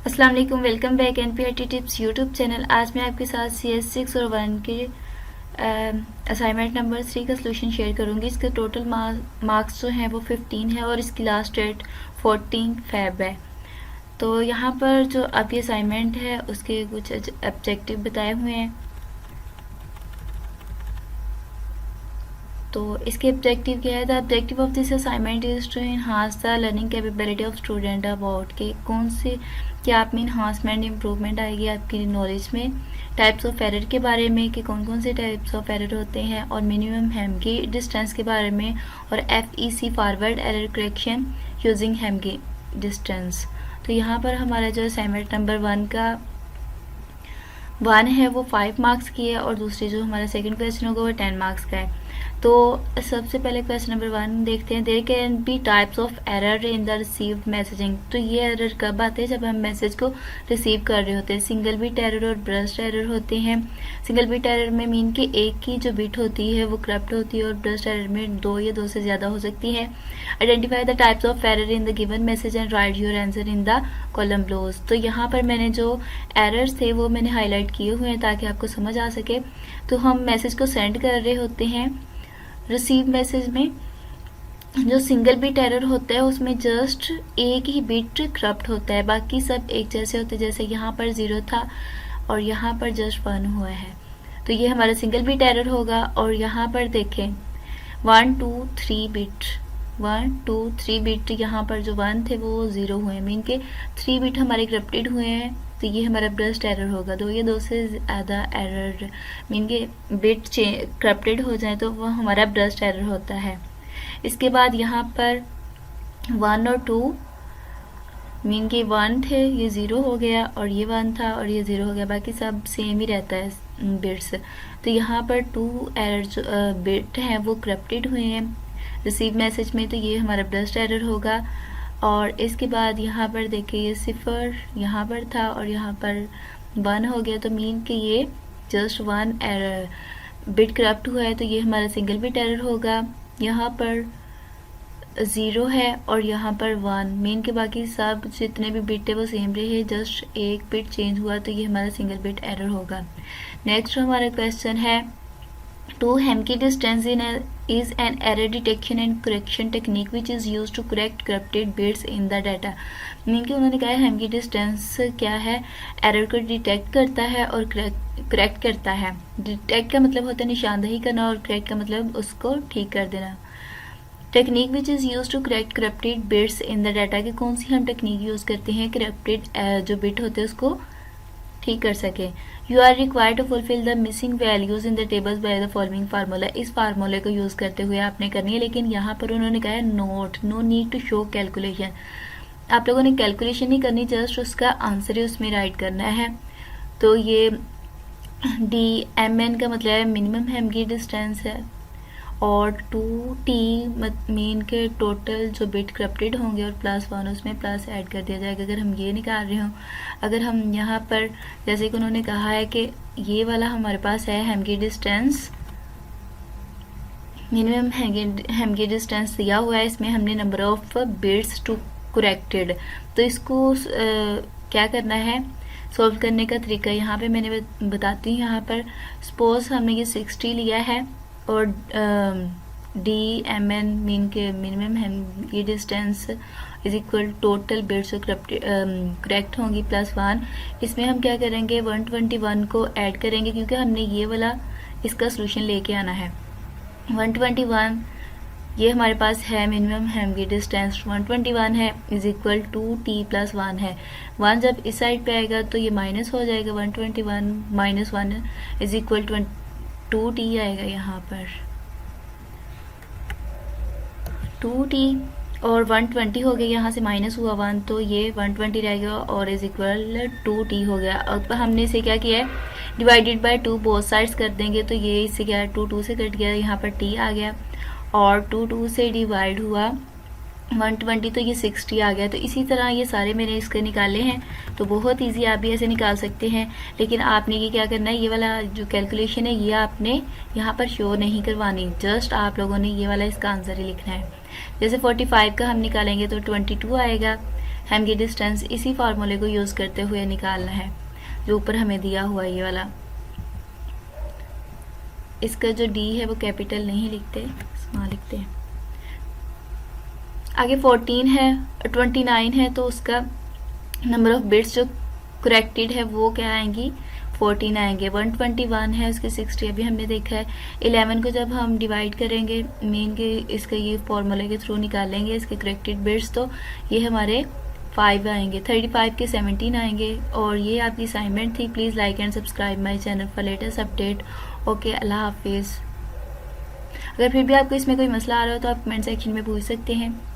अस्सलाम वालेकुम, welcome back NPRT tips YouTube channel. आज मैं आपके साथ CS6 और 1 के असाइनमेंट नंबर 3 का सोल्यूशन शेयर करूंगी। इसके टोटल मार्क्स जो हैं वो 15 है और इसकी लास्ट डेट 14 Feb है। तो यहाँ पर जो आपकी असाइनमेंट है उसके कुछ ऑब्जेक्टिव बताए हुए हैं। तो इसके ऑब्जेक्टिव क्या है? The objective of this assignment is to enhance the learning capability of student about के कौन से क्या आप में इन्हांसमेंट इम्प्रूवमेंट आएगी आपकी नॉलेज में, टाइप्स ऑफ एरर के बारे में कि कौन कौन से टाइप्स ऑफ एरर होते हैं, और मिनिमम हैमगी डिस्टेंस के बारे में, और FEC forward error correction using hamming distance. तो यहाँ पर हमारा जो असाइनमेंट नंबर 1 है वो 5 मार्क्स की है और दूसरी जो हमारा सेकंड क्वेश्चन होगा वो 10 मार्क्स का है। तो सबसे पहले क्वेश्चन नंबर 1 देखते हैं। There can be types of error in the received messaging. तो ये एरर कब आते हैं? जब हम मैसेज को रिसीव कर रहे होते हैं। सिंगल बिट एरर और ब्रस्ट एरर होते हैं। सिंगल बिट एरर में मीन कि एक की जो बिट होती है वो करप्ट होती है, और ब्रस्ट एरर में 2 या 2 से ज़्यादा हो सकती है। Identify the types of error in the given message and write your answer in the column below. तो यहाँ पर मैंने जो एरर्स थे वो मैंने हाईलाइट किए हुए हैं ताकि आपको समझ आ सके। तो हम मैसेज को सेंड कर रहे होते हैं। रिसीव मैसेज में जो सिंगल बिट एरर होता है उसमें जस्ट एक ही बिट करप्ट होता है, बाकी सब एक जैसे होते हैं। जैसे यहाँ पर 0 था और यहाँ पर जस्ट 1 हुआ है, तो ये हमारा सिंगल बिट एरर होगा। और यहाँ पर देखें 1 2 3 बिट 1 2 3 बिट, यहाँ पर जो 1 थे वो 0 हुए, मीन के 3 बिट हमारे करप्टेड हुए हैं। तो ये हमारा ब्रस्ट एरर होगा। 2 या 2 से ज़्यादा एरर मीन के बिट करप्टेड हो जाए तो वो हमारा ब्रस्ट एरर होता है। इसके बाद यहाँ पर 1 और 2 मीन के 1 थे, ये 0 हो गया, और ये 1 था और ये 0 हो गया, बाकी सब सेम ही रहता है बिट्स। तो यहाँ पर 2 एरर जो बिट हैं वो करप्टेड हुए हैं रिसीव मैसेज में, तो ये हमारा ब्रस्ट एरर होगा। और इसके बाद यहाँ पर देखिए ये 0 यहाँ पर था और यहाँ पर 1 हो गया, तो मीन कि ये जस्ट 1 एरर बिट करप्ट हुआ है, तो ये हमारा सिंगल बिट एरर होगा। यहाँ पर 0 है और यहाँ पर 1, मीन के बाकी सब जितने भी बिट है वो सेम रहे, जस्ट एक बिट चेंज हुआ, तो ये हमारा सिंगल बिट एरर होगा। नेक्स्ट हमारा क्वेश्चन है two hamming distance is an error detection and correction technique which is used to correct corrupted bits in the data। Mean कि उन्होंने कहा है हैमगी डिस्टेंस क्या है? एरर को डिटेक्ट करता है और करेक्ट करता है। डिटेक्ट का मतलब होता है निशानदही करना और करेक्ट का मतलब उसको ठीक कर देना। Technique which is use to correct corrupted bits in the data की कौन सी हम टेक्निक यूज़ करते हैं करप्टेड जो बिट होते हैं उसको ठीक कर सके। You are required to fulfil the missing values in the tables by the following formula. इस फार्मूले को यूज़ करते हुए आपने करनी है, लेकिन यहाँ पर उन्होंने कहा है no need to show calculation. आप लोगों ने कैलकुलेशन नहीं करनी, जस्ट उसका आंसर ही उसमें राइट करना है। तो ये DMN का मतलब है मिनिमम हैमगी डिस्टेंस है, और 2T मीन के टोटल जो बिट करप्टेड होंगे और +1 उसमें प्लस ऐड कर दिया जाएगा अगर हम ये निकाल रहे हों। अगर हम यहाँ पर जैसे कि उन्होंने कहा है कि ये वाला हमारे पास है हैमगी डिस्टेंस, मिनिमम हैमगी डिस्टेंस दिया हुआ है, इसमें हमने number of bits to corrected. तो इसको क्या करना है सॉल्व करने का तरीका यहाँ पे मैंने बताती हूँ। यहाँ पर सपोज हमने ये 60 लिया है और DMN मीन के minimum हैमगी distance is equal total bits जो करेक्ट होंगी +1। इसमें हम क्या करेंगे 121 को ऐड करेंगे, क्योंकि हमने ये वाला इसका सोल्यूशन लेके आना है। 121 ये हमारे पास है मिनिमम हैमगी डिस्टेंस 121 है इज इक्वल 2T + 1 है। 1 जब इस साइड पे आएगा तो ये माइनस हो जाएगा, 121 - 1 इज इक्वल 2T आएगा यहाँ पर 2T, और 120 हो गया, यहाँ से माइनस हुआ 1 तो ये 120 रहेगा और इज इक्वल 2T हो गया। अब हमने इसे क्या किया है डिवाइडेड बाय 2 बोथ साइड्स कर देंगे, तो ये इससे क्या है 2 से कट गया, यहाँ पर T आ गया, और 2 से डिवाइड हुआ 120 तो ये 60 आ गया। तो इसी तरह ये सारे मैंने इसके निकाले हैं, तो बहुत इजी आप भी ऐसे निकाल सकते हैं। लेकिन आपने ये क्या करना है, ये वाला जो कैलकुलेशन है ये आपने यहाँ पर शो नहीं करवानी, जस्ट आप लोगों ने ये वाला इसका आंसर ही लिखना है। जैसे 45 का हम निकालेंगे तो 22 आएगा, हम ये डिस्टेंस इसी फार्मूले को यूज़ करते हुए निकालना है जो ऊपर हमें दिया हुआ ये वाला। इसका जो डी है वो कैपिटल नहीं लिखते, स्मॉल लिखते हैं। आगे 14 है, 29 है, तो उसका नंबर ऑफ बिट्स जो करेक्टेड है वो क्या आएंगी, 14 आएंगे। 121 है, उसके 60 अभी हमने देखा है। 11 को जब हम डिवाइड करेंगे मेन के इसका ये फॉर्मूले के थ्रू निकालेंगे इसके करेक्टेड बिट्स, तो ये हमारे 5 आएंगे। 35 के 17 आएंगे। और ये आपकी असाइनमेंट थी। Please like and subscribe my channel for latest update. Okay, अल्लाह हाफिज़। अगर फिर भी आपको इसमें कोई मसला आ रहा हो तो आप कमेंट सेक्शन में पूछ सकते हैं।